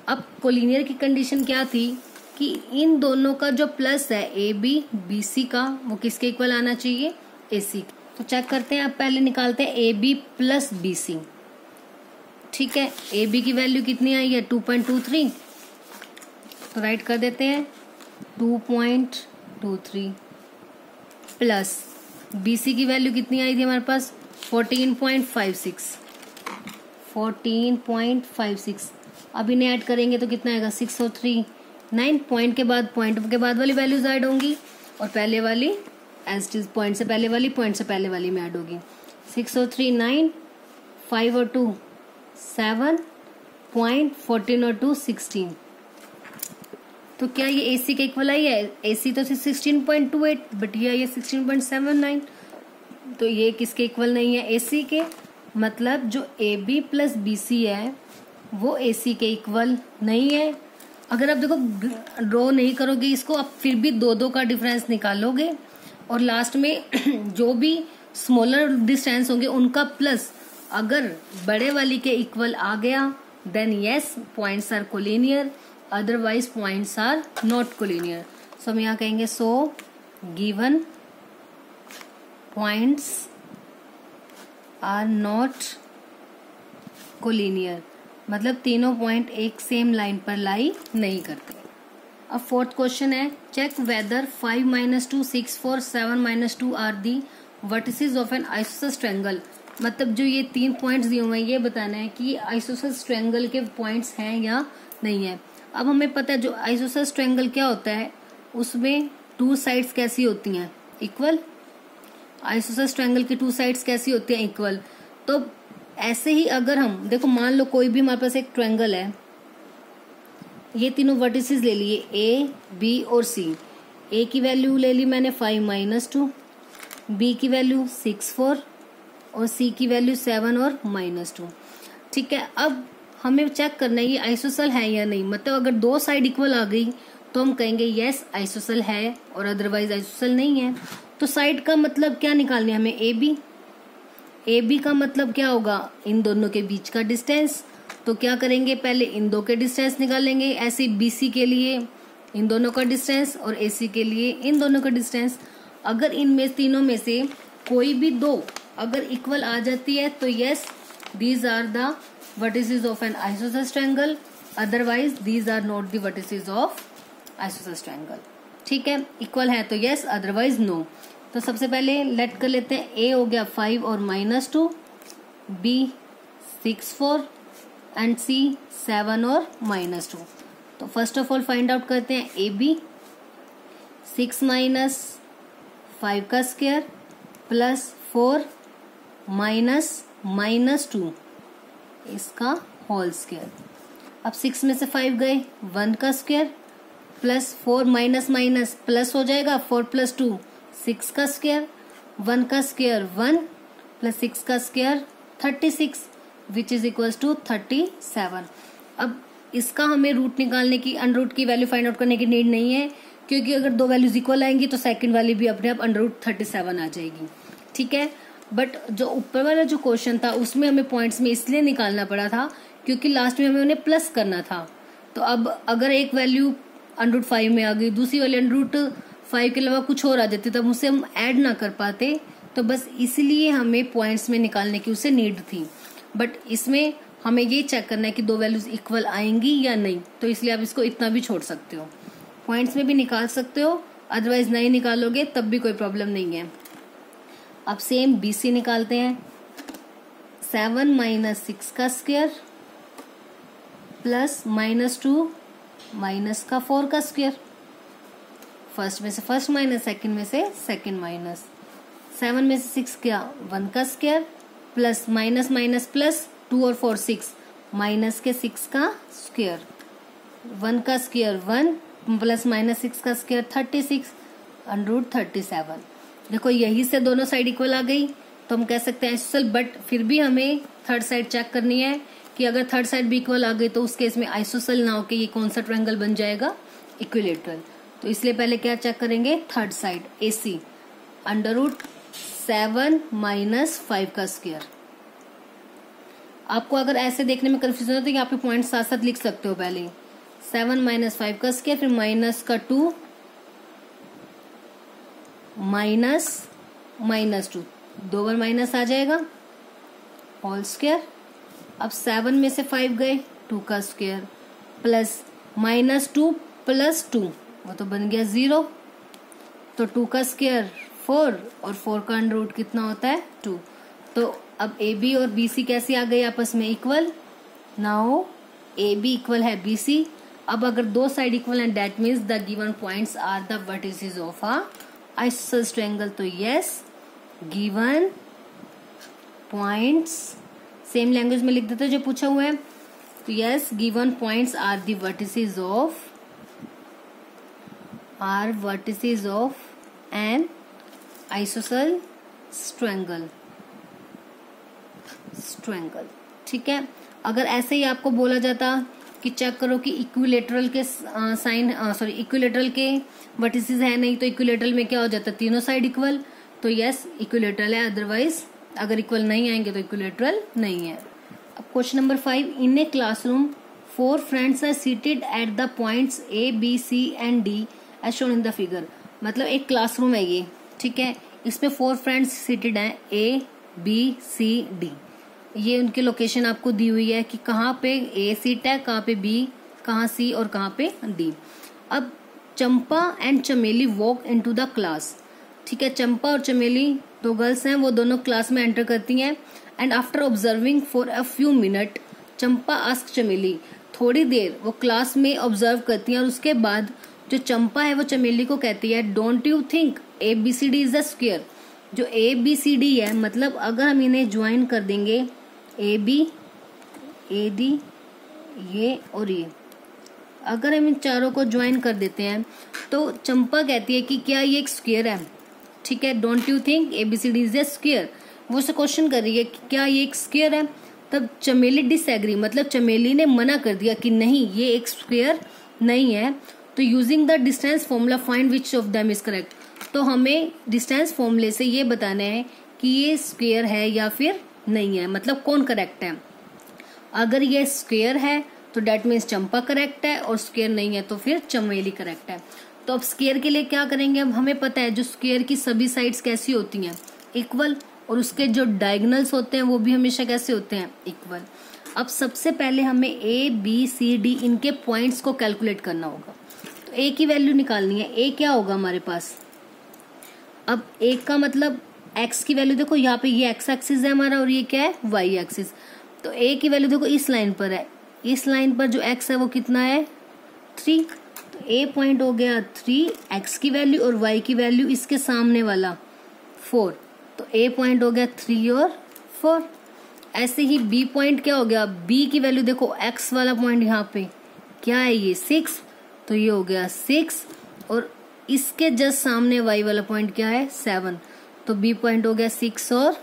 अब कोलिनियर की कंडीशन क्या थी कि इन दोनों का जो प्लस है ए बी बी सी का, वो किसके इक्वल आना चाहिए, ए सी। तो चेक करते हैं, अब पहले निकालते हैं A B plus B C. ठीक है, ए बी की वैल्यू कितनी आई है 2.23, तो राइट कर देते हैं 2.23 प्लस बी सी की वैल्यू कितनी आई थी हमारे पास 14.56। 14.56 अब इन्हें ऐड करेंगे तो कितना आएगा 603। 9 पॉइंट के बाद वाली वैल्यूज ऐड होंगी और पहले वाली एज इट इज पॉइंट से पहले वाली में ऐड होगी। 603 9, 5 और 2 7, 14 और 2 16। तो क्या ये AC के इक्वल आई है? AC तो 16.28 बट ये 16.79, तो ये किसके इक्वल नहीं है, AC के। मतलब जो AB प्लस BC है वो AC के इक्वल नहीं है। अगर आप देखो ड्रॉ नहीं करोगे इसको, आप फिर भी दो दो का डिफरेंस निकालोगे और लास्ट में जो भी स्मॉलर डिस्टेंस होंगे उनका प्लस अगर बड़े वाली के इक्वल आ गया then yes points are collinear, otherwise points are not collinear. So हम यहाँ कहेंगे so given points are not collinear, मतलब तीनों पॉइंट एक सेम लाइन पर लाई नहीं करते। अब फोर्थ क्वेश्चन है, check whether 5 - 2 6 4 7 - 2 are the vertices of an isosceles triangle. मतलब जो ये 3 पॉइंट्स दिए हुए हैं ये बताना है कि आइसोसेलेस ट्रायंगल के पॉइंट्स हैं या नहीं है। अब हमें पता है जो आइसोसेलेस ट्रायंगल क्या होता है, उसमें 2 साइड्स कैसी होती हैं, इक्वल। आइसोसेलेस ट्रायंगल की 2 साइड्स कैसी होती हैं, इक्वल। तो ऐसे ही अगर हम देखो मान लो कोई भी हमारे पास एक ट्रायंगल है, ये तीनों वर्टिसेस ले लिए A, B और C। A की वैल्यू ले ली मैंने 5 - 2, B की वैल्यू 6 4 और C की वैल्यू 7 और -2। ठीक है, अब हमें चेक करना है ये आइसोसेल है या नहीं। मतलब अगर 2 साइड इक्वल आ गई तो हम कहेंगे यस आइसोसेल है और अदरवाइज आइसोसेल नहीं है। तो साइड का मतलब क्या निकालना है हमें, ए बी का मतलब क्या होगा, इन दोनों के बीच का डिस्टेंस। तो क्या करेंगे, पहले इन दो के डिस्टेंस निकालेंगे। ऐसे BC के लिए इन दोनों का डिस्टेंस और AC के लिए इन दोनों का डिस्टेंस। अगर इनमें तीनों में से कोई भी दो अगर इक्वल आ जाती है तो yes these are the vertices of an isosceles triangle, otherwise these are not the vertices of isosceles triangle. ठीक है, इक्वल है तो यस, अदरवाइज नो। तो सबसे पहले लेट कर लेते हैं, A हो गया 5 और -2, B 6 4 एंड C 7 और -2। तो first of all find out करते हैं AB 6 - 5 का स्क्वायर प्लस 4 -2 इसका होल स्क्वायर। अब 6 में से 5 गए, 1 का स्क्वायर प्लस 4 माइनस प्लस हो जाएगा, 4 + 2 6 का स्क्वायर, 1 का स्क्वायर 1 प्लस 6 का square 36 which is equals to 37। अब इसका हमें रूट निकालने की, अंडर रूट की वैल्यू फाइंड आउट करने की नीड नहीं है, क्योंकि अगर 2 वैल्यूज इक्वल आएंगी तो सेकंड वाली भी अपने आप अंडर रूट 37 आ जाएगी। ठीक है, बट जो ऊपर वाला जो क्वेश्चन था उसमें हमें पॉइंट्स में इसलिए निकालना पड़ा था क्योंकि लास्ट में हमें उन्हें प्लस करना था। तो अब अगर एक वैल्यू अंडर रूट 5 में आ गई, दूसरी वाली अंडर रूट 5 के अलावा कुछ और आ जाती, तब उसे हम ऐड ना कर पाते। तो बस इसलिए हमें पॉइंट्स में निकालने की उसे नीड थी। बट इसमें हमें ये चेक करना है कि 2 वैल्यूज इक्वल आएंगी या नहीं, तो इसलिए आप इसको इतना भी छोड़ सकते हो, पॉइंट्स में भी निकाल सकते हो, अदरवाइज नहीं निकालोगे तब भी कोई प्रॉब्लम नहीं है। अब सेम BC निकालते हैं, 7 - 6 का स्क्वायर प्लस -2 माइनस का 4 का स्क्वायर। फर्स्ट में से फर्स्ट माइनस, सेकंड में से सेकंड माइनस। 7 में से 6 क्या, 1 का स्क्वायर प्लस माइनस प्लस 2 और 4 6 माइनस के 6 का स्क्वायर। 1 का स्क्वायर 1 प्लस माइनस 6 का स्क्वायर 36 √37। देखो यही से दोनों साइड इक्वल आ गई तो हम कह सकते हैं आइसोसेल, बट फिर भी हमें थर्ड साइड चेक करनी है कि अगर थर्ड साइड भी इक्वल आ गई तो उस केस में आइसोसेल ना होके ये कौन सा ट्रायंगल बन जाएगा, इक्विलेटरल। तो इसलिए पहले क्या चेक करेंगे, थर्ड साइड AC √7 माइनस 5 का स्क्वायर। आपको अगर ऐसे देखने में कंफ्यूजन हो तो यहाँ पे पॉइंट साथ साथ लिख सकते हो, पहले 7 माइनस 5 का स्क्वायर, फिर माइनस का 2 माइनस 2, 2 बार माइनस आ जाएगा, होल स्क्वायर। अब 7 में से 5 गए, 2 का स्क्वायर प्लस माइनस 2 प्लस 2, वो तो बन गया 0, तो 2 का स्क्वायर 4 और 4 का अंडर रूट कितना होता है 2। तो अब AB और BC कैसे आ गए आपस में, इक्वल। नाउ AB इक्वल है BC। अब अगर दो साइड इक्वल हैं that means the given points are the vertices of a isosceles triangle. तो yes, given points, same language में लिख देते जो पूछा हुआ है। तो yes, given points are the vertices of an isosceles triangle. ठीक है। अगर ऐसे ही आपको बोला जाता कि चेक करो कि इक्विलेटरल के इक्विलेटरल के वर्टिसेस है नहीं, तो इक्विलेटरल में क्या हो जाता है, तीनों साइड इक्वल। तो यस, इक्विलेटरल है, अदरवाइज अगर इक्वल नहीं आएंगे तो इक्विलेटरल नहीं है। अब question number 5, in a classroom 4 friends are seated at the points A, B, C and D as shown in the figure. मतलब एक क्लासरूम है ये, ठीक है, इसमें 4 फ्रेंड्स सीटेड हैं, A, B, C, D। ये उनकी लोकेशन आपको दी हुई है कि कहाँ पे A सीट है, कहाँ पे B, कहाँ C और कहाँ पे D। अब चंपा एंड चमेली वॉक इनटू द क्लास। ठीक है, चंपा और चमेली दो गर्ल्स हैं, वो दोनों क्लास में एंटर करती हैं। And after observing for a few minute Champa ask चमेली, थोड़ी देर वो क्लास में ऑब्जर्व करती हैं और उसके बाद जो चंपा है वो चमेली को कहती है, don't you think ABCD is a square. जो ABCD है, मतलब अगर हम इन्हें ज्वाइन कर देंगे AB, AD, ये और ये, अगर हम इन चारों को ज्वाइन कर देते हैं तो चंपा कहती है कि क्या ये एक स्क्वायर है। ठीक है, don't you think ABCD is a square, वो से क्वेश्चन कर रही है कि क्या ये एक स्क्वायर है। तब चमेली डिसएग्री, मतलब चमेली ने मना कर दिया कि नहीं ये एक स्क्वायर नहीं है। तो using the distance formula find which of them is correct. तो हमें डिस्टेंस फॉर्मूले से ये बताना है कि ये स्क्वायर है या फिर नहीं है, मतलब कौन करेक्ट है। अगर ये स्क्वायर है तो डेट मीन्स चंपा करेक्ट है, और स्क्वायर नहीं है तो फिर चमेली करेक्ट है। तो अब स्क्वायर के लिए क्या करेंगे, अब हमें पता है जो स्क्वायर की सभी साइड्स कैसी होती हैं, इक्वल, और उसके जो डायगोनल्स होते हैं वो भी हमेशा कैसे होते हैं, इक्वल। अब सबसे पहले हमें ABCD इनके पॉइंट्स को कैलकुलेट करना होगा। तो A की वैल्यू निकालनी है। A क्या होगा हमारे पास, अब A का मतलब X की वैल्यू देखो, यहाँ पे ये X एक्सिस है हमारा और ये क्या है, Y एक्सिस। तो A की वैल्यू देखो इस लाइन पर है, इस लाइन पर जो X है वो कितना है 3। तो A पॉइंट हो गया 3, X की वैल्यू और Y की वैल्यू इसके सामने वाला 4, तो A पॉइंट हो गया 3 और 4। ऐसे ही B पॉइंट क्या हो गया, B की वैल्यू देखो X वाला पॉइंट यहाँ पे क्या है, ये 6, तो ये हो गया 6, और इसके जस्ट सामने Y वाला पॉइंट क्या है 7, तो B पॉइंट हो गया 6 और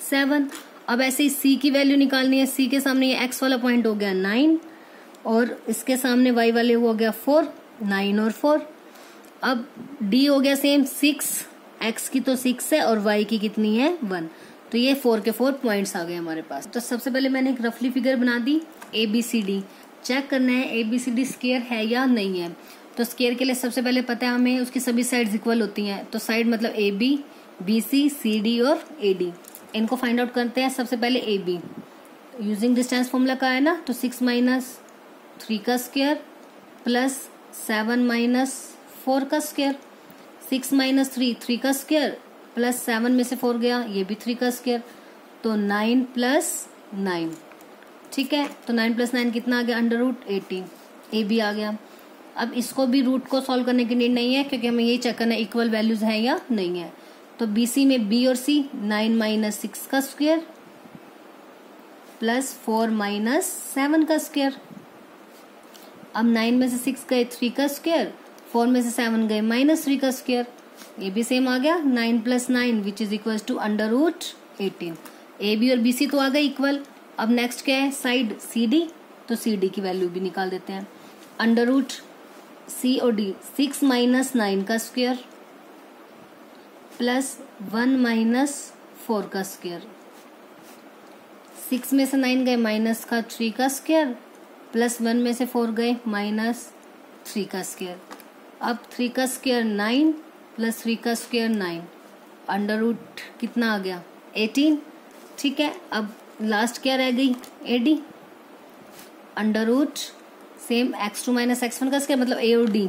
7। अब ऐसे ही C की वैल्यू निकालनी है। C के सामने ये X वाला पॉइंट हो गया 9, और इसके सामने Y वाले हो गया 4, 9 और 4। अब D हो गया सेम 6, X की तो 6 है और Y की कितनी है 1, तो ये 4 के 4 पॉइंट्स आ गए हमारे पास। तो सबसे पहले मैंने एक रफली फिगर बना दी ABCD। चेक करना है ABCD स्क्वायर है या नहीं है। तो स्क्वायर के लिए सबसे पहले पता है हमें उसकी सभी साइड्स इक्वल होती हैं। तो साइड मतलब AB, BC, CD और AD, इनको फाइंड आउट करते हैं। सबसे पहले AB यूजिंग डिस्टेंस फॉर्मूला का है ना, तो 6 माइनस 3 का स्क्वायर प्लस 7 माइनस 4 का स्क्वायर, 6 माइनस 3 3 का स्क्वायर प्लस 7 में से 4 गया, ये भी 3 का स्क्वायर, तो 9 प्लस 9। ठीक है, तो 9 प्लस 9 कितना आ गया, अंडर रूट 18। AB आ गया। अब इसको भी रूट को सॉल्व करने की नीड नहीं है, क्योंकि हमें यही चेक करना है इक्वल वैल्यूज है या नहीं है। तो BC में B और C 9 माइनस 6 का स्क्वायर प्लस 4 माइनस 7 का स्क्वायर, अब 9 में से 6 गए 3 का स्क्वायर, 4 में से 7 गए -3 का स्क्वायर, ये भी सेम आ गया 9 + 9 which is equal to √18। A B और बी सी तो आ गए इक्वल। अब नेक्स्ट क्या है, साइड सी डी, तो सी डी की वैल्यू भी निकाल देते हैं। √C और D 6 - 9 का स्क्वायर प्लस 1 - 4 का स्क्वायर, 6 में से 9 गए -3 का स्क्वायर प्लस 1 में से 4 गए -3 का स्क्वायर। अब 3 का स्क्वायर 9 प्लस 3 का स्क्वायर 9, अंडर रूट कितना आ गया 18। ठीक है, अब लास्ट क्या रह गई AD, under root same x2 - x1 का स्क्वायर मतलब A और D,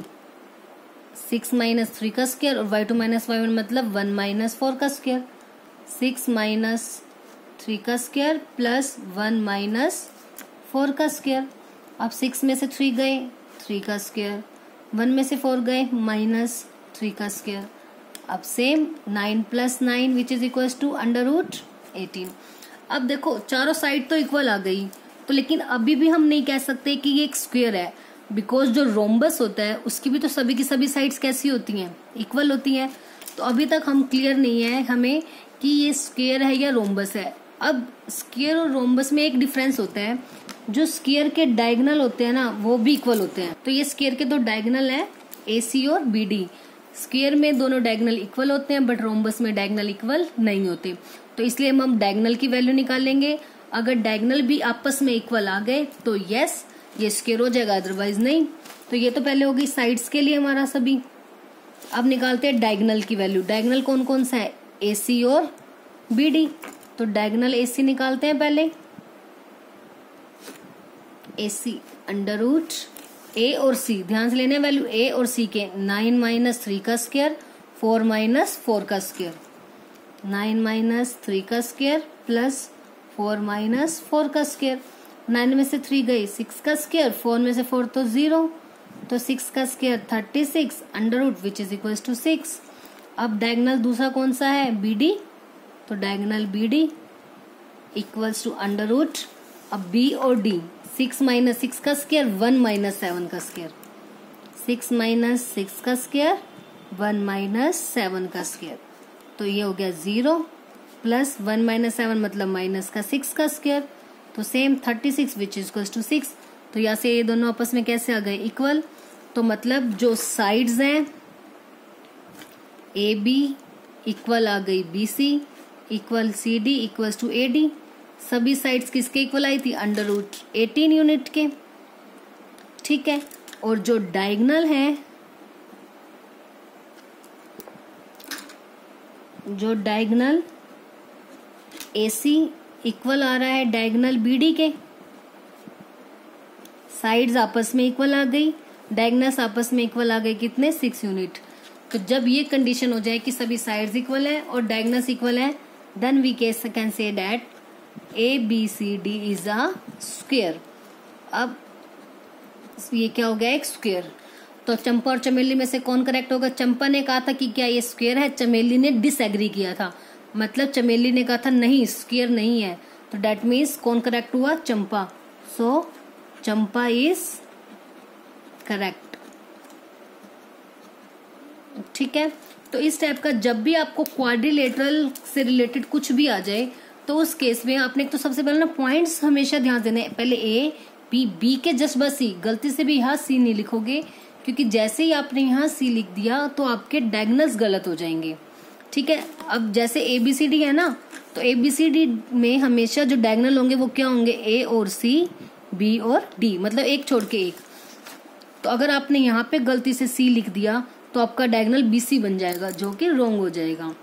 6 - 3 का स्क्वायर और y2 - y1 मतलब 1 - 4 का स्क्वायर, 6 - 3 का स्क्वायर प्लस 1 - 4 का स्क्वायर। अब 6 में से 3 गए 3 का स्क्वायर, 1 में से 4 गए -3 का स्क्वायर। अब same 9 + 9 which is equal to √18। अब देखो चारों साइड तो इक्वल आ गई, तो लेकिन अभी भी हम नहीं कह सकते कि ये एक स्क्वायर है, बिकॉज जो रोम्बस होता है उसकी भी तो सभी की सभी साइड्स कैसी होती हैं, इक्वल होती हैं। तो अभी तक हम क्लियर नहीं है हमें कि ये स्क्वायर है या रोम्बस है। अब स्क्वायर और रोम्बस में एक डिफरेंस होता है, जो स्क्वायर के डायगोनल होते हैं ना वो भी इक्वल होते हैं। तो ये स्क्वायर के दो डायगोनल है AC और BD। स्क्वायर में दोनों डायगोनल इक्वल होते हैं बट रोम्बस में डायगोनल इक्वल नहीं होते, तो इसलिए हम डायगोनल की वैल्यू निकालेंगे। अगर डायगोनल भी आपस में इक्वल आ गए तो यस ये स्क्वायर हो जाएगा, अदरवाइज नहीं। तो ये तो पहले होगी साइड्स के लिए हमारा सभी। अब निकालते हैं डायगोनल की वैल्यू। डायगोनल कौन कौन सा है, AC और BD। तो डायगोनल AC निकालते हैं पहले, AC अंडर रूट A और C, ध्यान से लेने वैल्यू A और C के 9 - 3 का स्क्वायर 4 - 4 का स्क्वायर, 9 - 3 का स्क्वायर प्लस 4 - 4 का स्क्वायर। 9 में से 3 गई 6 का स्क्वायर, 4 में से 4 तो 0, तो 6 का square 36 under root which is equal to 6। अब डायगोनल दूसरा कौन सा है BD, तो diagonal BD equals to under root, अब B और D 6 - 6 का स्क्वायर 1 - 7 का स्क्वायर, 6 - 6 का स्क्वायर 1 - 7 का स्क्वायर, तो ये हो गया 0 प्लस 1 - 7 मतलब -6 का स्क्वायर, तो same 36 which is equal to 6। तो यहाँ से ये दोनों आपस में कैसे आ गए इक्वल। तो मतलब जो साइड्स हैं AB इक्वल आ गई BC equal CD equal to AD। सभी साइड्स किसके इक्वल आई थी, अंडर रूट 18 यूनिट के। ठीक है, और जो डायगोनल है, जो डायगोनल AC इक्वल आ रहा है डायगोनल BD के, साइड्स आपस में इक्वल आ गई, डायगोनल्स आपस में इक्वल आ गए कितने 6 यूनिट। तो जब ये कंडीशन हो जाए कि सभी साइड्स इक्वल है और डायगोनल्स इक्वल है, then we can say that ABCD is a square. अब ये क्या हो गया, एक स्क्वायर। तो चंपा और चमेली में से कौन करेक्ट होगा, चंपा ने कहा था कि क्या ये स्क्वायर है, चमेली ने डिसएग्री किया था, मतलब चमेली ने कहा था नहीं स्क्वायर नहीं है, तो दैट मीन्स कौन करेक्ट हुआ, चंपा। सो चंपा इज करेक्ट। ठीक है, तो इस टाइप का जब भी आपको क्वाड्रिलेटरल से रिलेटेड कुछ भी आ जाए तो उस केस में आपने तो सबसे पहले ना पॉइंट्स हमेशा ध्यान देने, पहले A P B के जस्ट बस C, गलती से भी यहाँ C नहीं लिखोगे, क्योंकि जैसे ही आपने यहाँ C लिख दिया तो आपके डायगोनल्स गलत हो जाएंगे। ठीक है, अब जैसे ABCD है ना, तो ABCD में हमेशा जो डायगोनल होंगे वो क्या होंगे, A और C B और D, मतलब एक छोड़ के एक। तो अगर आपने यहाँ पे गलती से C लिख दिया तो आपका डायगोनल BC बन जाएगा, जो कि रॉन्ग हो जाएगा।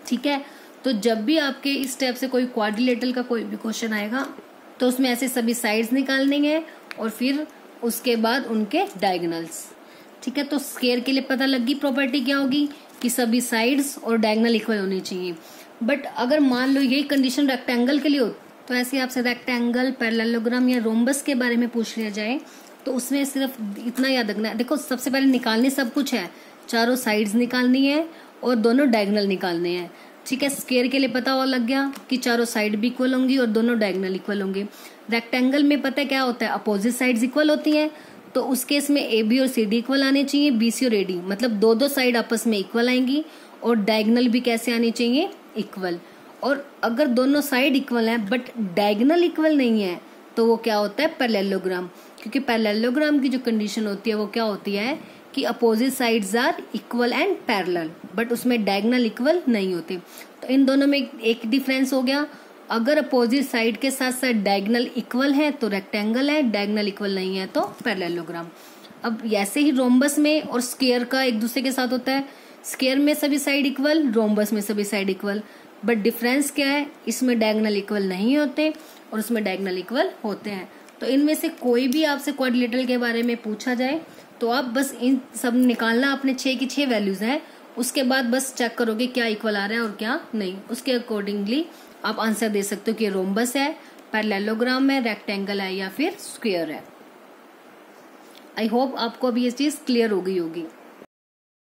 ठीक है, तो जब भी आपके इस स्टेप से कोई क्वाड्रिलेटरल का कोई भी क्वेश्चन आएगा तो उसमें ऐसे सभी साइड्स निकालने हैं और फिर उसके बाद उनके डायगोनल्स। ठीक है, तो स्क्वायर के लिए पता लगी प्रॉपर्टी क्या होगी कि सभी साइड्स और डायगोनल इक्वल होनी चाहिए। बट अगर मान लो यही कंडीशन रेक्टेंगल के लिए हो, तो ऐसे आपसे रेक्टेंगल, पैरेललोग्राम या रोम्बस के बारे में पूछ लिया जाए तो उसमें सिर्फ इतना याद रखना है, देखो सबसे पहले निकालने सब कुछ है, चारों साइड्स निकालनी है और दोनों डायगोनल निकालने हैं। ठीक है, स्क्वायर के लिए पता हुआ लग गया कि चारों साइड भी इक्वल होंगी और दोनों डायगोनल इक्वल होंगे। रेक्टेंगल में पता है क्या होता है, अपोजिट साइड्स इक्वल होती हैं, तो उस केस में ए बी और सी डी इक्वल आने चाहिए, बी सी और ए डी मतलब दो साइड आपस में इक्वल आएंगी, और डायगनल भी कैसे आनी चाहिए, इक्वल। और अगर दोनों साइड इक्वल है बट डायगनल इक्वल नहीं है तो वो क्या होता है, पैरेललोग्राम। क्योंकि पैरेललोग्राम की जो कंडीशन होती है वो क्या होती है कि opposite sides are equal and parallel, but उसमें डायगनल इक्वल नहीं होते। तो इन दोनों में एक डिफरेंस हो गया, अगर अपोजिट साइड के साथ साथ डायगनल इक्वल है तो रेक्टेंगल है, डायगनल इक्वल नहीं है तो पैरेललोग्राम। अब ऐसे ही रोम्बस में और स्क्वायर का एक दूसरे के साथ होता है, स्क्वायर में सभी साइड इक्वल, रोम्बस में सभी साइड इक्वल, बट डिफरेंस क्या है, इसमें डायगनल इक्वल नहीं होते और उसमें डायगनल इक्वल होते हैं। तो इनमें से कोई भी आपसे क्वाड्रिलेटरल के बारे में पूछा जाए तो आप बस इन सब निकालना, अपने 6 की 6 वैल्यूज हैं, उसके बाद बस चेक करोगे क्या इक्वल आ रहा है और क्या नहीं, उसके अकॉर्डिंगली आप आंसर दे सकते हो कि रोम्बस है, पैरेललोग्राम है, रेक्टेंगल है या फिर स्क्वायर है। आई होप आपको अभी ये चीज क्लियर हो गई होगी।